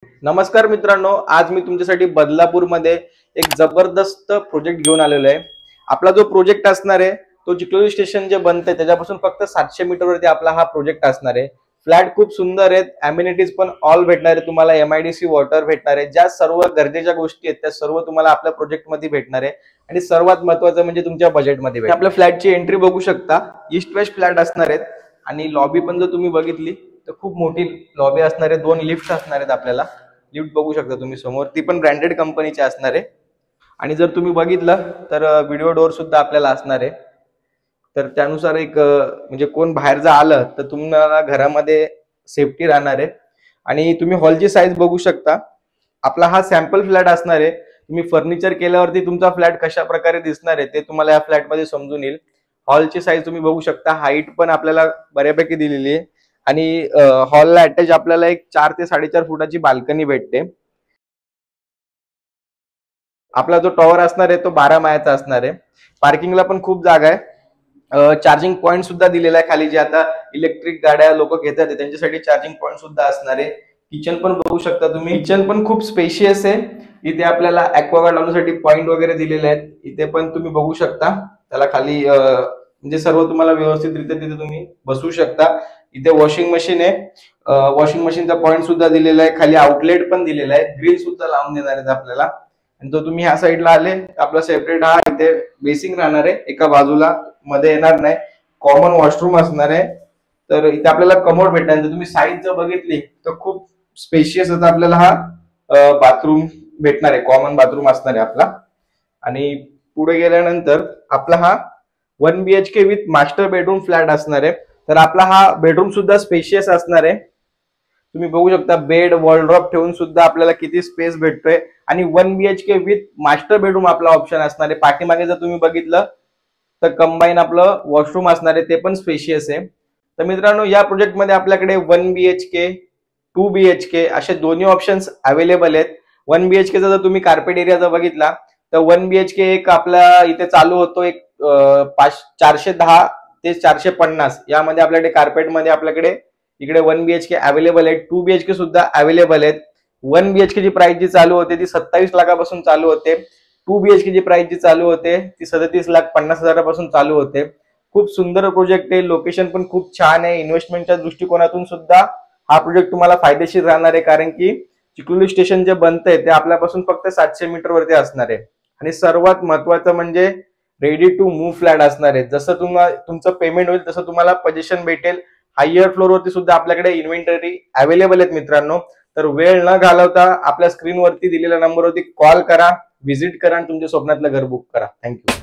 नमस्कार मित्रांनो, आज मी तुमच्यासाठी बदलापूरमध्ये एक जबरदस्त प्रोजेक्ट घेऊन आलेलो आहे। आपला जो प्रोजेक्ट असणार आहे तो चिखलोली स्टेशन जे बनते त्याच्यापासून फक्त 700 मीटर वरती आपला हा प्रोजेक्ट असणार आहे। फ्लॅट खूप सुंदर आहेत, अम्युनिटीज पण ऑल भेटणार आहे तुम्हाला, एमआयडीसी वॉटर भेटणार आहे, ज्या सर्व गरजेच्या गोष्टी आहेत त्या सर्व तुम्हाला आपल्या प्रोजेक्ट मध्ये भेटणार आहे। आणि सर्वात महत्त्वाचं म्हणजे तुमच्या बजेटमध्ये भेटणार। आपल्या फ्लॅटची एंट्री बघू शकता, ईस्ट वेस्ट फ्लॅट असणार आहेत आणि लॉबी पण जर तुम्ही बघितली तर खूप मोठी लॉबी असणार आहे, 2 लिफ्ट असणार आहेत। आपल्याला लिफ्ट बघू शकता तुम्ही समोर, ती पण ब्रँडेड कंपनीची असणार आहे। आणि जर तुम्ही बघितलं तर व्हिडिओ डोर सुद्धा आपल्याला असणार आहे। तर त्यानुसार एक म्हणजे कोण बाहेर जर आलं तर तुम्हाला घरामध्ये सेफ्टी राहणार आहे। आणि तुम्ही हॉलची साईज बघू शकता, आपला हा सॅम्पल फ्लॅट असणार आहे। तुम्ही फर्निचर केल्यावरती तुमचा फ्लॅट कशा प्रकारे दिसणार आहे ते तुम्हाला या फ्लॅटमध्ये समजून येईल। हॉलची साईज तुम्ही बघू शकता, हाईट पण आपल्याला बऱ्यापैकी दिलेली आहे आणि हॉलला अटॅच आपल्याला एक 4 ते 4.5 फुटाची बाल्कनी भेटते। आपला जो टॉवर असणार आहे तो 12 माळ्याचा असणार आहे। पार्किंगला पण खूप जागा आहे, चार्जिंग पॉइंट सुद्धा दिलेला आहे खाली, जे आता इलेक्ट्रिक गाड्या लोक घेतात त्यांच्यासाठी चार्जिंग पॉइंट सुद्धा असणार आहे। किचन पण बघू शकता तुम्ही, किचन पण खूप स्पेशियस आहे। इथे आपल्याला ॲक्वागार्ड लावण्यासाठी पॉइंट वगैरे दिलेले आहेत, इथे पण तुम्ही बघू शकता। त्याला खाली म्हणजे सर्व तुम्हाला व्यवस्थितरित्या तिथे तुम्ही बसू शकता। इथे वॉशिंग मशीन आहे, वॉशिंग मशीनचा पॉइंट सुद्धा दिलेला आहे, खाली आउटलेट पण दिलेला आहे, ग्रिल सुद्धा लावून देणार आहेत आपल्याला। आणि जर तुम्ही ह्या साईडला आले आपला सेपरेट हा इथे बेसिंग राहणार आहे, एका बाजूला मध्ये येणार नाही, कॉमन वॉशरूम असणार आहे। तर इथे आपल्याला कमोड भेटणार। जर तुम्ही साईज जर बघितली तर खूप स्पेशियस असा आपल्याला हा बाथरूम भेटणार आहे, कॉमन बाथरूम असणार आहे आपला। आणि पुढे गेल्यानंतर आपला हा 1 BHK with master bedroom flat असणार आहे। तर आपला हा बेडरूम सुद्धा स्पेशियस असणार आहे। तुम्ही बघू शकता बेड वॉलड्रॉप ठेवून सुद्धा आपल्याला किती स्पेस भेटतोय। आणि 1 BHK विथ मास्टर बेडरूम आपला ऑप्शन असणार आहे। पाठीमागे जर तुम्ही बघितलं तर कंबाईन आपलं वॉशरूम असणार आहे, ते पण स्पेशियस आहे। तर मित्रांनो, या प्रोजेक्ट मध्ये आपल्याकडे 1 BHK 2 BHK असे दोन्ही ऑप्शन्स अवेलेबल आहेत। 1 BHK जर तुम्ही कार्पेट एरिया जर बघितला तर 1 BHK एक आपला इथे चालू होतो एक 410 ते 450, यामध्ये आपल्याकडे कार्पेटमध्ये आपल्याकडे इकडे 1 BHK अवेलेबल आहे। 2 BHK सुद्धा अवेलेबल आहेत। 1 BHK ची प्राइस जी चालू होते ती 27 लाखापासून चालू होते, 2 BHK ची प्राइस जी चालू होते ती 37,50,000पासून चालू होते। खूप सुंदर प्रोजेक्ट आहे, लोकेशन पण खूप छान आहे। इन्व्हेस्टमेंटच्या दृष्टिकोनातून सुद्धा हा प्रोजेक्ट तुम्हाला फायदेशीर राहणार आहे, कारण की चिखलोली स्टेशन जे बनतंय ते आपल्यापासून फक्त 700 मीटर वरती असणार आहे। आणि सर्वात महत्वाचं म्हणजे रेडी टू मूव्ह फ्लॅट असणार आहे। जसं तुम्हाला तुमचं पेमेंट होईल तसं तुम्हाला पोझिशन भेटेल। हायर फ्लोर वरती सुद्धा आपल्याकडे इन्व्हेंटरी अवेलेबल आहेत मित्रांनो। तर वेळ न घालवता आपल्या स्क्रीनवरती दिलेल्या नंबरवरती कॉल करा, व्हिजिट करा आणि तुमच्या स्वप्नातलं घर बुक करा। थँक्यू।